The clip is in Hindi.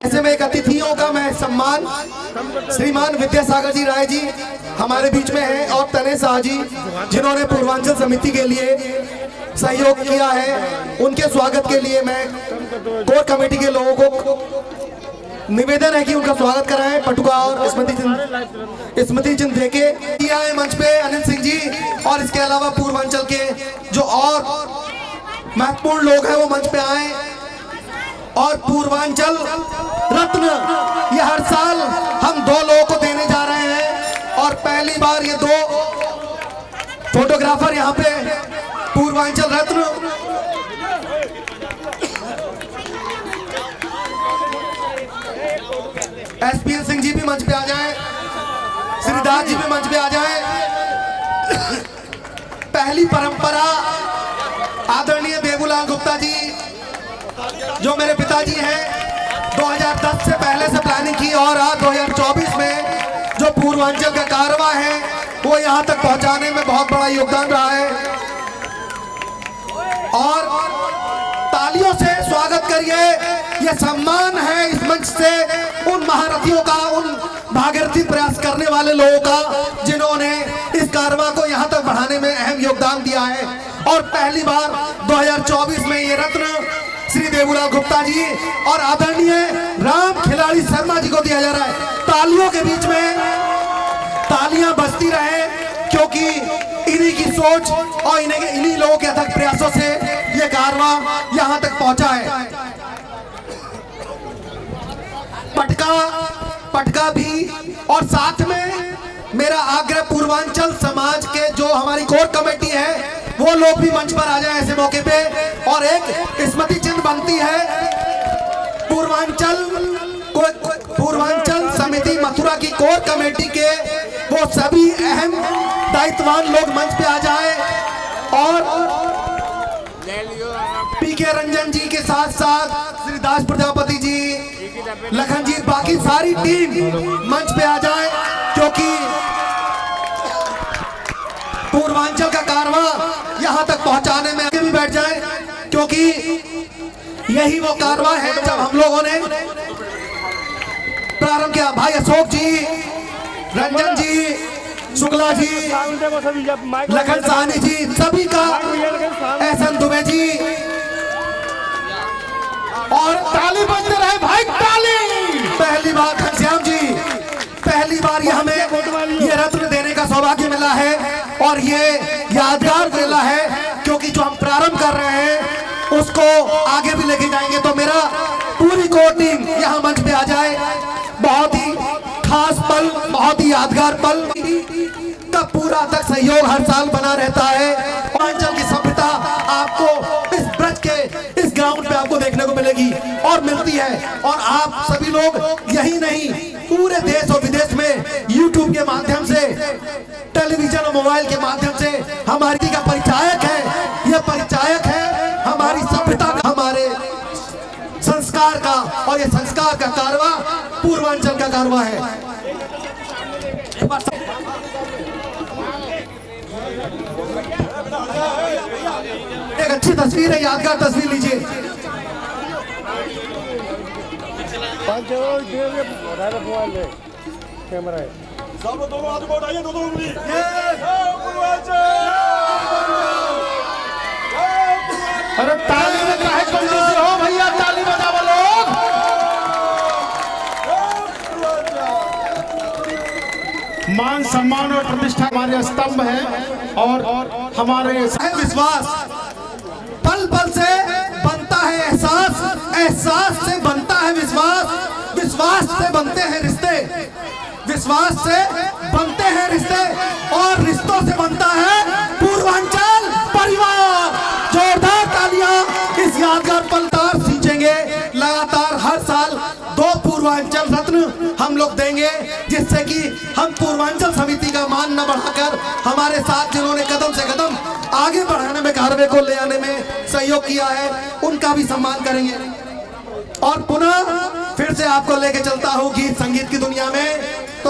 ऐसे में एक अतिथियों का मैं सम्मान श्रीमान विद्यासागर जी राय जी हमारे बीच में हैं और तने शाह जी जिन्होंने पूर्वांचल समिति के लिए सहयोग किया है, उनके स्वागत के लिए मैं कोर कमेटी के लोगों को निवेदन है कि उनका स्वागत कराएं। पटुका और स्मृति चिन्ह देके किया है मंच पे अनिल सिंह जी, और इसके अलावा पूर्वांचल के जो और महत्वपूर्ण लोग हैं वो मंच पे आए। और पूर्वांचल रत्न ये हर साल हम दो लोगों को देने जा रहे हैं, और पहली बार ये दो फोटोग्राफर यहाँ पे पूर्वांचल रत्न एसपीएल सिंह जी भी मंच पे आ जाएं, श्रीदास जी भी मंच पे आ जाएं। पहली परंपरा आदरणीय देवूलाल गुप्ता जी जो मेरे पिताजी हैं, 2010 से पहले से प्लानिंग की और आज 2024 में जो पूर्वांचल का कारवां है वो यहाँ तक पहुँचाने में बहुत बड़ा योगदान रहा है। और तालियों से स्वागत करिए, ये सम्मान है इस मंच से उन महारथियों का, उन भागीरथी प्रयास करने वाले लोगों का जिन्होंने इस कारवां को यहाँ तक बढ़ाने में अहम योगदान दिया है। और पहली बार 2024 में ये रत्न श्री देवूलाल गुप्ता जी और आदरणीय राम खिलाड़ी शर्मा जी को दिया जा रहा है। तालियों के बीच में तालियां बजती रहे, क्योंकि इन्हीं की सोच और इन्हीं लोगों के अथक प्रयासों से ये कारवां यहां तक पहुंचा है। पटका भी, और साथ में मेरा आग्रह पूर्वांचल समाज के जो हमारी कोर कमेटी है वो लोग भी मंच पर आ जाएं ऐसे मौके पे। और एक स्मृति चिन्ह बनती है पूर्वांचल समिति मथुरा की कोर कमेटी के वो सभी अहम दायित्ववान लोग मंच पे आ जाएं, और पीके रंजन जी के साथ साथ श्री दास प्रजापति जी, लखन जी, बाकी सारी टीम मंच पे आ जाए, क्योंकि पूर्वांचल का कारवां यहां तक पहुंचाने में आगे भी बैठ जाए, क्योंकि यही वो कारवां है जब हम लोगों ने प्रारंभ किया। भाई अशोक जी, रंजन जी, शुक्ला जी, लखन साहनी जी, सभी का, एहसन दुबे जी, और ताली बजते रहे भाई, ताली। पहली बार घनश्याम जी, पहली बार ये हमें ये रत्न देने का सौभाग्य मिला है, और ये यादगार मिला है, क्योंकि जो हम प्रारंभ कर रहे हैं उसको आगे भी लेके जाएंगे। तो मेरा पूरी कोर टीम यहाँ मंच पे आ जाए। बहुत ही खास पल, बहुत ही यादगार पल का पूरा तक सहयोग हर साल बना रहता है। पूर्वांचल की सभ्यता आपको इस ब्रज के इस ग्राउंड पे आपको देखने को मिलेगी और मिलती है। और आप सभी लोग यही नहीं, पूरे देश और विदेश में YouTube के माध्यम से, टेलीविजन और मोबाइल के माध्यम से हमारी का परिचायक है। यह परिचायक है हमारी सभ्यता का, हमारे संस्कार का, और ये संस्कार का कारवां पूर्वांचल का कारवां है। एक अच्छी तस्वीर है, यादगार तस्वीर लीजिए। कैमरा है, सब दोनों हाथ उठाइए, दोनों उंगली। अरे ताली में काहे कंजूसी हो भैया, ताली बजाओ लोग। मान सम्मान और प्रतिष्ठा हमारे स्तंभ है, और हमारे विश्वास पल पल से बनता है एहसास, एहसास से बनता है विश्वास, विश्वास से बनते हैं रिश्ते, विश्वास से बनते हैं रिश्ते, और रिश्तों से बनता है पूर्वांचल परिवार। जोरदार तालियां इस यादगार पल तार सींचेंगे। लगातार हर साल 2 पूर्वांचल रत्न हम लोग देंगे, जिससे कि हम पूर्वांचल समिति का मान न बढ़ाकर हमारे साथ जिन्होंने कदम से कदम आगे बढ़ाने में, कारवे को ले आने में सहयोग किया है, उनका भी सम्मान करेंगे। और पुनः फिर से आपको लेके चलता हूँ गीत संगीत की दुनिया में।